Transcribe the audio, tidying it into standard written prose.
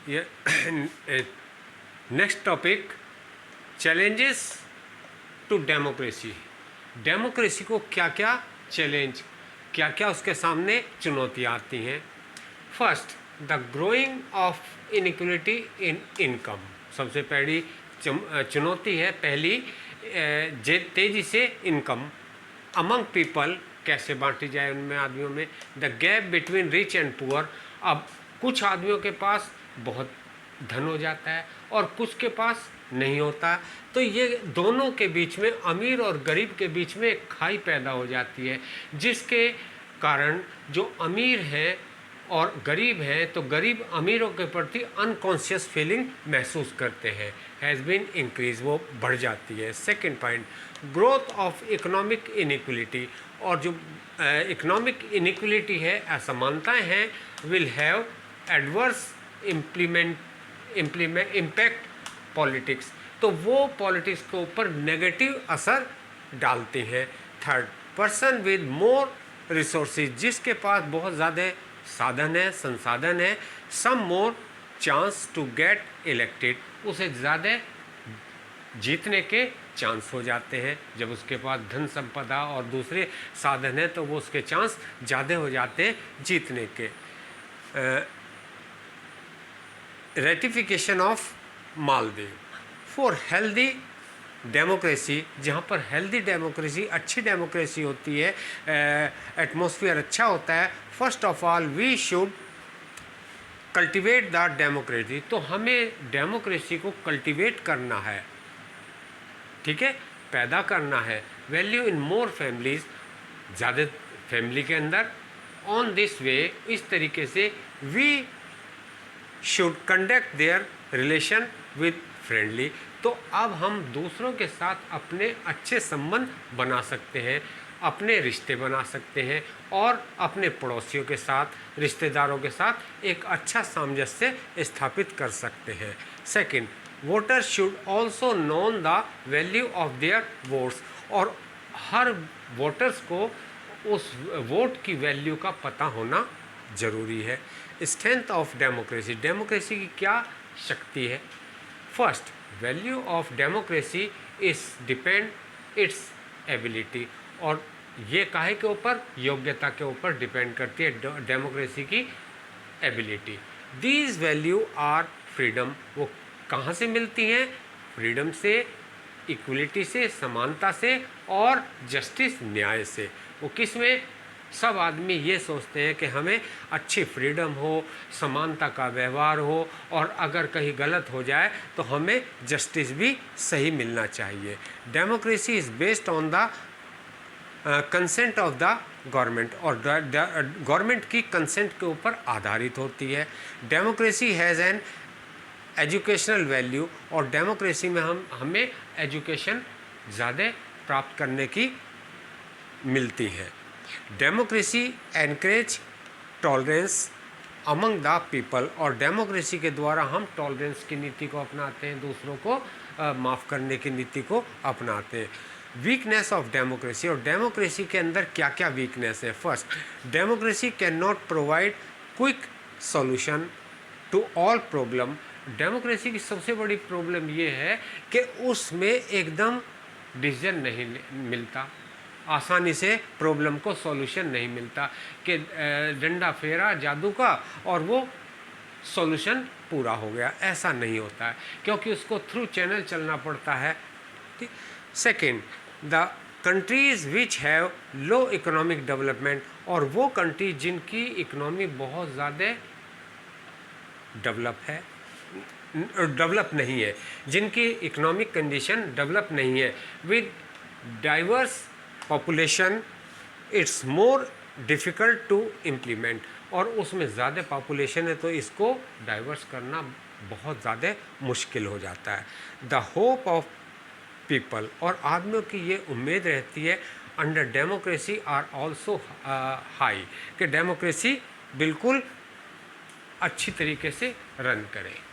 ये next topic, challenges to democracy. Democracy को क्या क्या चैलेंज, क्या क्या उसके सामने चुनौतियाँ आती हैं। First, the growing of inequality in income. सबसे पहली चुनौती है पहली, तेज़ी से इनकम अमंग पीपल कैसे बांटी जाए उनमें आदमियों में। The gap between rich and poor. अब कुछ आदमियों के पास बहुत धन हो जाता है और कुछ के पास नहीं होता, तो ये दोनों के बीच में, अमीर और गरीब के बीच में एक खाई पैदा हो जाती है, जिसके कारण जो अमीर हैं और गरीब हैं, तो गरीब अमीरों के प्रति अनकॉन्शियस फीलिंग महसूस करते हैं, हैज़ बीन इंक्रीज, वो बढ़ जाती है। Second point, growth of economic inequality. और जो इकोनॉमिक इनइक्वलिटी है, असमानताएं हैं, will have adverse impact politics, तो वो पॉलिटिक्स के ऊपर नेगेटिव असर डालती हैं। Third, person with more resources, जिसके पास बहुत ज़्यादा साधन है, संसाधन है, some more chance to get elected, उसे ज़्यादा जीतने के चांस हो जाते हैं। जब उसके पास धन संपदा और दूसरे साधन हैं तो वो उसके चांस ज़्यादा हो जाते हैं जीतने के। Ratification of Maldives for healthy democracy, जहाँ पर हेल्दी डेमोक्रेसी, अच्छी डेमोक्रेसी होती है, एटमॉस्फेयर अच्छा होता है। First of all we should cultivate the democracy, तो हमें डेमोक्रेसी को कल्टिवेट करना है, ठीक है, पैदा करना है। वैल्यू इन मोर फैमिलीज, ज़्यादा फैमिली के अंदर। ऑन दिस वे, इस तरीके से we should conduct their relation with friendly, तो अब हम दूसरों के साथ अपने अच्छे संबंध बना सकते हैं, अपने रिश्ते बना सकते हैं और अपने पड़ोसियों के साथ, रिश्तेदारों के साथ एक अच्छा सामंजस्य स्थापित कर सकते हैं। Second, voters should also known the value of their votes, और हर वोटर्स को उस वोट की वैल्यू का पता होना ज़रूरी है। स्ट्रेंथ ऑफ डेमोक्रेसी, डेमोक्रेसी की क्या शक्ति है। First, value of democracy is depend its ability, और ये काहे के ऊपर, योग्यता के ऊपर डिपेंड करती है डेमोक्रेसी की ability. These value are freedom, वो कहाँ से मिलती हैं, फ्रीडम से, इक्वलिटी से, समानता से, और जस्टिस, न्याय से। वो किस में, सब आदमी ये सोचते हैं कि हमें अच्छी फ्रीडम हो, समानता का व्यवहार हो, और अगर कहीं गलत हो जाए तो हमें जस्टिस भी सही मिलना चाहिए। Democracy is based on the consent of the government, और गवर्नमेंट की कंसेंट के ऊपर आधारित होती है। Democracy has an educational value, और डेमोक्रेसी में हमें एजुकेशन ज़्यादा प्राप्त करने की मिलती है। Democracy encourage tolerance among the people, और डेमोक्रेसी के द्वारा हम टॉलरेंस की नीति को अपनाते हैं, दूसरों को माफ़ करने की नीति को अपनाते हैं। वीकनेस ऑफ डेमोक्रेसी, और डेमोक्रेसी के अंदर क्या क्या वीकनेस है। First, democracy can not provide quick solution to all problem. Democracy की सबसे बड़ी प्रॉब्लम ये है कि उसमें एकदम डिसीजन नहीं मिलता, आसानी से प्रॉब्लम को सॉल्यूशन नहीं मिलता कि डंडा फेरा जादू का और वो सॉल्यूशन पूरा हो गया, ऐसा नहीं होता है, क्योंकि उसको थ्रू चैनल चलना पड़ता है। Second, the countries which have low economic development, और वो कंट्री जिनकी इकोनॉमी बहुत ज़्यादा डेवलप नहीं है, जिनकी इकोनॉमिक कंडीशन डेवलप नहीं है, with diverse population it's more difficult to implement, और उसमें ज़्यादा पॉपुलेशन है तो इसको डाइवर्स करना बहुत ज़्यादा मुश्किल हो जाता है। द होप ऑफ पीपल, और आदमियों की ये उम्मीद रहती है under democracy are also high, कि डेमोक्रेसी बिल्कुल अच्छी तरीके से रन करे।